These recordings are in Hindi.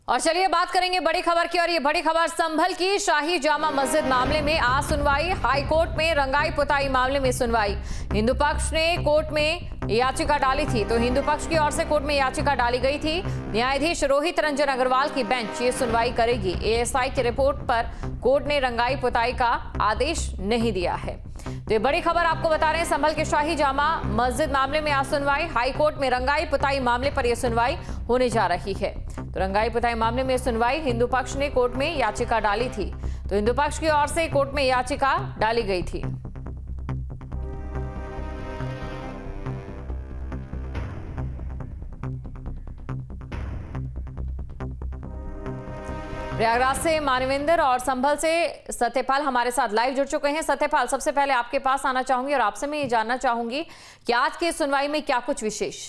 और चलिए बात करेंगे बड़ी खबर की, और ये बड़ी खबर संभल की। शाही जामा मस्जिद मामले में आज सुनवाई। हाई कोर्ट में रंगाई पुताई मामले में सुनवाई। हिंदू पक्ष ने कोर्ट में याचिका डाली थी, तो हिंदू पक्ष की ओर से कोर्ट में याचिका डाली गई थी। न्यायाधीश रोहित रंजन अग्रवाल की बेंच ये सुनवाई करेगी। एएसआई की रिपोर्ट पर कोर्ट ने रंगाई पुताई का आदेश नहीं दिया है। तो ये बड़ी खबर आपको बता रहे हैं, संभल के शाही जामा मस्जिद मामले में आज सुनवाई। हाई कोर्ट में रंगाई पुताई मामले पर यह सुनवाई होने जा रही है। तो रंगाई पुताई मामले में सुनवाई, हिंदू पक्ष ने कोर्ट में याचिका डाली थी, तो हिंदू पक्ष की ओर से कोर्ट में याचिका डाली गई थी। प्रयागराज से मानवेंद्र और संभल से सत्यपाल हमारे साथ लाइव जुड़ चुके हैं। सत्यपाल, सबसे पहले आपके पास आना चाहूंगी और आपसे मैं ये जानना चाहूंगी कि आज की सुनवाई में क्या कुछ विशेष।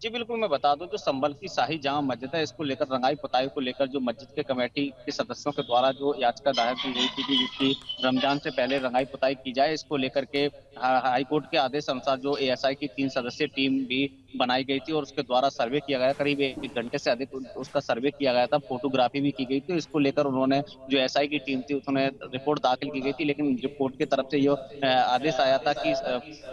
जी बिल्कुल, मैं बता दूं, जो संभल की शाही जामा मस्जिद है, इसको लेकर रंगाई पुताई को लेकर जो मस्जिद के कमेटी के सदस्यों के द्वारा जो याचिका दायर की गई थी कि जिसकी रमजान से पहले रंगाई पुताई की जाए, इसको लेकर के हाई कोर्ट के आदेश अनुसार जो एएसआई की 3 सदस्यीय टीम भी बनाई गई थी और उसके द्वारा सर्वे किया गया। करीब 1 घंटे से अधिक उसका सर्वे किया गया था, फोटोग्राफी भी की गई थी। इसको लेकर उन्होंने जो एसआई की टीम थी उसने रिपोर्ट दाखिल की गई थी, लेकिन कोर्ट की तरफ से ये आदेश आया था कि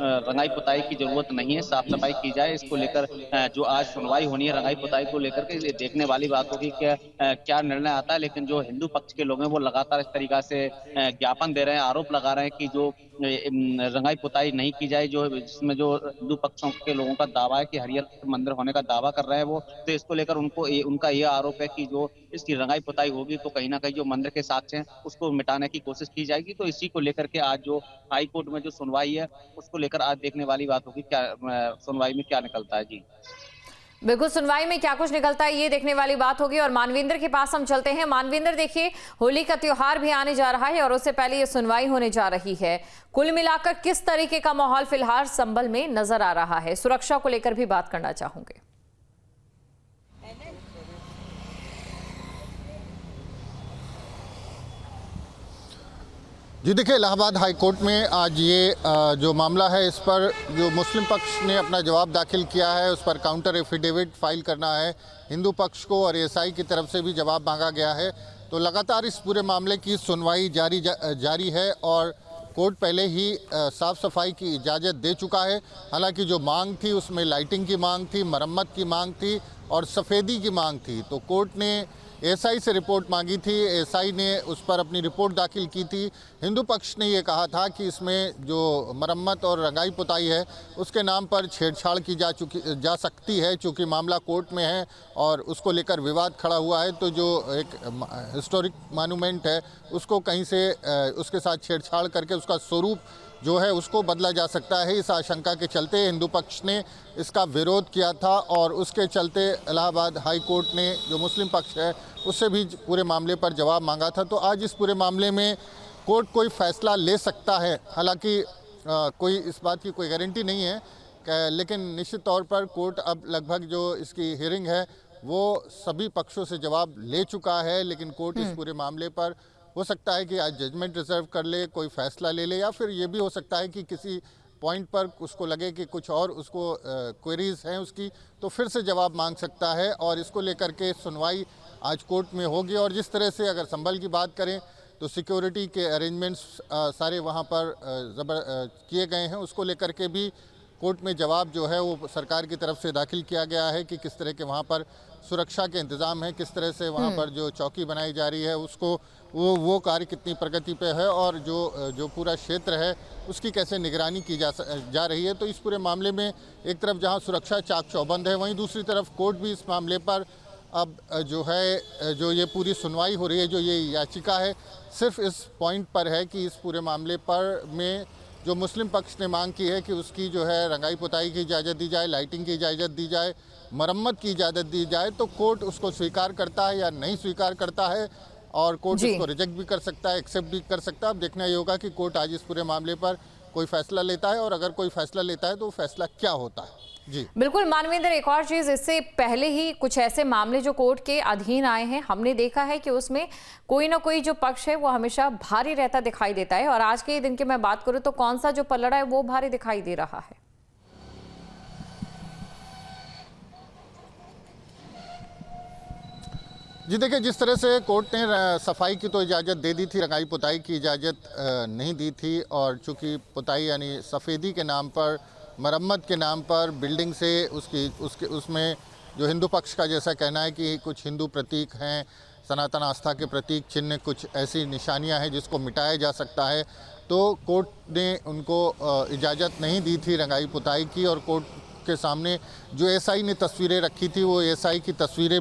रंगाई पुताई की जरूरत नहीं है, साफ सफाई की जाए। इसको लेकर जो आज सुनवाई होनी है रंगाई पुताई को लेकर के, देखने वाली बात होगी कि क्या निर्णय आता है। लेकिन जो हिंदू पक्ष के लोग हैं वो लगातार इस तरीका से ज्ञापन दे रहे हैं, आरोप लगा रहे हैं कि जो रंगाई पुताई नहीं की जाए, जो जिसमें जो हिंदू पक्षों के लोगों का दावा है कि हरियर मंदिर होने का दावा कर रहे हैं वो, तो इसको लेकर उनका ये आरोप है कि जो इसकी रंगाई पुताई होगी तो कहीं ना कहीं जो मंदिर के साक्ष्य हैं उसको मिटाने की कोशिश की जाएगी। तो इसी को लेकर के आज जो हाई कोर्ट में जो सुनवाई है उसको लेकर आज देखने वाली बात होगी क्या सुनवाई में क्या निकलता है। जी बिल्कुल, सुनवाई में क्या कुछ निकलता है ये देखने वाली बात होगी। और मानवेंद्र के पास हम चलते हैं। मानवेंद्र, देखिए होली का त्योहार भी आने जा रहा है और उससे पहले ये सुनवाई होने जा रही है। कुल मिलाकर किस तरीके का माहौल फिलहाल संभल में नजर आ रहा है? सुरक्षा को लेकर भी बात करना चाहूंगे। जी देखिए, इलाहाबाद हाई कोर्ट में आज ये जो मामला है इस पर जो मुस्लिम पक्ष ने अपना जवाब दाखिल किया है उस पर काउंटर एफिडेविट फाइल करना है। हिंदू पक्ष को और एएसआई की तरफ से भी जवाब मांगा गया है। तो लगातार इस पूरे मामले की सुनवाई जारी है और कोर्ट पहले ही साफ़ सफाई की इजाज़त दे चुका है। हालांकि जो मांग थी उसमें लाइटिंग की मांग थी, मरम्मत की मांग थी और सफ़ेदी की मांग थी। तो कोर्ट ने एएसआई से रिपोर्ट मांगी थी, एएसआई ने उस पर अपनी रिपोर्ट दाखिल की थी। हिंदू पक्ष ने ये कहा था कि इसमें जो मरम्मत और रंगाई पुताई है उसके नाम पर छेड़छाड़ की जा सकती है, चूँकि मामला कोर्ट में है और उसको लेकर विवाद खड़ा हुआ है। तो जो एक हिस्टोरिक मॉन्यूमेंट है उसको कहीं से उसके साथ छेड़छाड़ करके उसका स्वरूप जो है उसको बदला जा सकता है। इस आशंका के चलते हिंदू पक्ष ने इसका विरोध किया था और उसके चलते इलाहाबाद हाई कोर्ट ने जो मुस्लिम पक्ष है उससे भी पूरे मामले पर जवाब मांगा था। तो आज इस पूरे मामले में कोर्ट कोई फ़ैसला ले सकता है। हालांकि कोई इस बात की कोई गारंटी नहीं है, लेकिन निश्चित तौर पर कोर्ट अब लगभग जो इसकी हियरिंग है वो सभी पक्षों से जवाब ले चुका है। लेकिन कोर्ट इस पूरे मामले पर हो सकता है कि आज जजमेंट रिजर्व कर ले, कोई फ़ैसला ले ले, या फिर ये भी हो सकता है कि किसी पॉइंट पर उसको लगे कि कुछ और उसको क्वेरीज हैं उसकी, तो फिर से जवाब मांग सकता है। और इसको लेकर के सुनवाई आज कोर्ट में होगी। और जिस तरह से अगर संभल की बात करें तो सिक्योरिटी के अरेंजमेंट्स सारे वहाँ पर किए गए हैं, उसको लेकर के भी कोर्ट में जवाब जो है वो सरकार की तरफ से दाखिल किया गया है कि किस तरह के वहाँ पर सुरक्षा के इंतज़ाम है, किस तरह से वहाँ पर जो चौकी बनाई जा रही है उसको वो कार्य कितनी प्रगति पे है और जो पूरा क्षेत्र है उसकी कैसे निगरानी की जा रही है। तो इस पूरे मामले में एक तरफ जहाँ सुरक्षा चाक चौबंद है, वहीं दूसरी तरफ कोर्ट भी इस मामले पर अब जो है जो ये पूरी सुनवाई हो रही है, जो ये याचिका है, सिर्फ इस पॉइंट पर है कि इस पूरे मामले पर में जो मुस्लिम पक्ष ने मांग की है कि उसकी जो है रंगाई पुताई की इजाज़त दी जाए, लाइटिंग की इजाज़त दी जाए, मरम्मत की इजाज़त दी जाए, तो कोर्ट उसको स्वीकार करता है या नहीं स्वीकार करता है। और कोर्ट इसको रिजेक्ट भी कर सकता है, एक्सेप्ट भी कर सकता है। अब देखना ये होगा कि कोर्ट आज इस पूरे मामले पर कोई फैसला लेता है और अगर कोई फैसला लेता है तो फैसला क्या होता है। जी बिल्कुल मानवेंद्र, एक और चीज, इससे पहले ही कुछ ऐसे मामले जो कोर्ट के अधीन आए हैं, हमने देखा है कि उसमें कोई ना कोई जो पक्ष है वो हमेशा भारी रहता दिखाई देता है। और आज के दिन की मैं बात करूं तो कौन सा जो पलड़ा है वो भारी दिखाई दे रहा है? जी देखिए, जिस तरह से कोर्ट ने सफाई की तो इजाज़त दे दी थी, रंगाई पुताई की इजाज़त नहीं दी थी। और चूँकि पुताई यानी सफ़ेदी के नाम पर, मरम्मत के नाम पर बिल्डिंग से उसमें जो हिंदू पक्ष का जैसा कहना है कि कुछ हिंदू प्रतीक हैं, सनातन आस्था के प्रतीक चिन्ह, कुछ ऐसी निशानियां हैं जिसको मिटाया जा सकता है, तो कोर्ट ने उनको इजाज़त नहीं दी थी रंगाई पुताई की। और कोर्ट के सामने जो एसआई ने तस्वीरें रखी थी, वो एसआई की तस्वीरें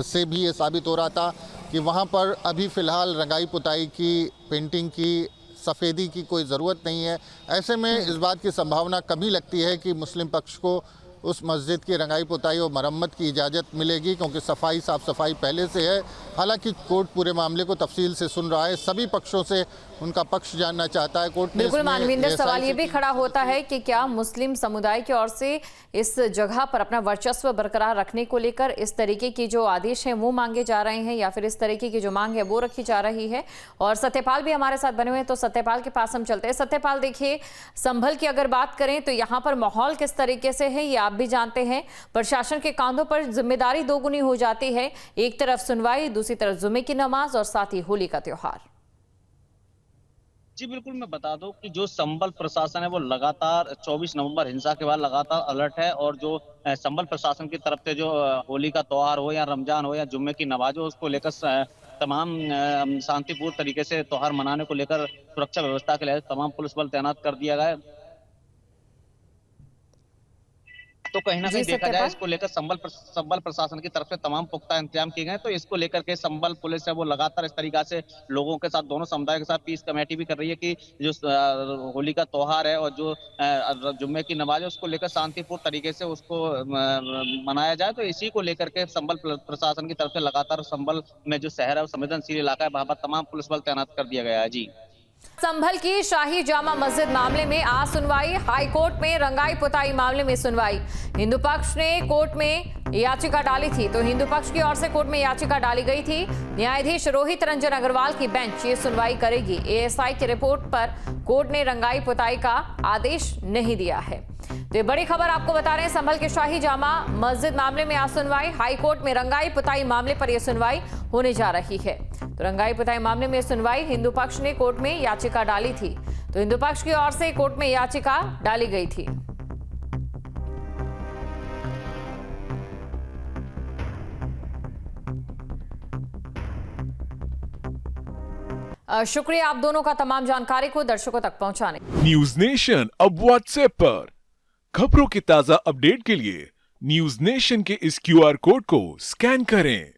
से भी ये साबित हो रहा था कि वहाँ पर अभी फ़िलहाल रंगाई पुताई की, पेंटिंग की, सफ़ेदी की कोई ज़रूरत नहीं है। ऐसे में इस बात की संभावना कमी लगती है कि मुस्लिम पक्ष को उस मस्जिद की रंगाई पुताई और मरम्मत की इजाज़त मिलेगी, क्योंकि साफ़ सफाई पहले से है। हालांकि कोर्ट पूरे मामले को तफसील से सुन रहा है, सभी पक्षों से उनका पक्ष जानना चाहता है। कोर्ट ने बिल्कुल मानविंदर, सवाल ये भी खड़ा होता है कि क्या मुस्लिम समुदाय की ओर से इस जगह पर अपना वर्चस्व बरकरार रखने को लेकर इस तरीके की जो आदेश है वो मांगे जा रहे हैं, या फिर इस तरीके की जो मांग है वो रखी जा रही है। और सत्यपाल भी हमारे साथ बने हुए हैं, तो सत्यपाल के पास हम चलते हैं। सत्यपाल, देखिए, संभल की अगर बात करें तो यहाँ पर माहौल किस तरीके से है ये आप भी जानते हैं। प्रशासन के कांधों पर जिम्मेदारी दोगुनी हो जाती है, एक तरफ सुनवाई, दूसरी तरफ जुमे की नमाज और साथ ही होली का त्योहार। जी बिल्कुल, मैं बता दूं कि जो संभल प्रशासन है वो लगातार 24 नवंबर हिंसा के बाद लगातार अलर्ट है। और जो संभल प्रशासन की तरफ से जो होली का त्योहार हो या रमजान हो या जुम्मे की नमाज हो, उसको लेकर तमाम शांतिपूर्ण तरीके से त्योहार मनाने को लेकर सुरक्षा व्यवस्था के लिए तमाम पुलिस बल तैनात कर दिया गया है। तो कहीं ना कहीं देखा जाए, इसको लेकर संभल प्रशासन की तरफ से तमाम पुख्ता इंतजाम किए गए। तो इसको लेकर के संभल पुलिस है वो लगातार इस तरीका से लोगों के साथ, दोनों समुदाय के साथ पीस कमेटी भी कर रही है कि जो होली का त्योहार है और जो जुम्मे की नमाज है, उसको लेकर शांतिपूर्ण तरीके से उसको मनाया जाए। तो इसी को लेकर के संभल प्रशासन की तरफ से लगातार संभल में जो शहर है वो संवेदनशील इलाका है, वहां पर तमाम पुलिस बल तैनात कर दिया गया है। जी, संभल की शाही जामा मस्जिद मामले में आज सुनवाई, हाईकोर्ट में रंगाई पुताई मामले में सुनवाई। हिंदू पक्ष ने कोर्ट में याचिका डाली थी, तो हिंदू पक्ष की ओर से कोर्ट में याचिका डाली गई थी। न्यायाधीश रोहित रंजन अग्रवाल की बेंच ये सुनवाई करेगी। एएसआई की रिपोर्ट पर कोर्ट ने रंगाई पुताई का आदेश नहीं दिया है। तो ये बड़ी खबर आपको बता रहे हैं, संभल के शाही जामा मस्जिद मामले में आज सुनवाई, हाईकोर्ट में रंगाई पुताई मामले पर यह सुनवाई होने जा रही है। तो रंगाई पुताई मामले में सुनवाई, हिंदू पक्ष ने कोर्ट में याचिका डाली थी, तो हिंदू पक्ष की ओर से कोर्ट में याचिका डाली गई थी। शुक्रिया आप दोनों का तमाम जानकारी को दर्शकों तक पहुंचाने। न्यूज नेशन अब व्हाट्सएप पर खबरों के ताजा अपडेट के लिए न्यूज नेशन के इस क्यूआर कोड को स्कैन करें।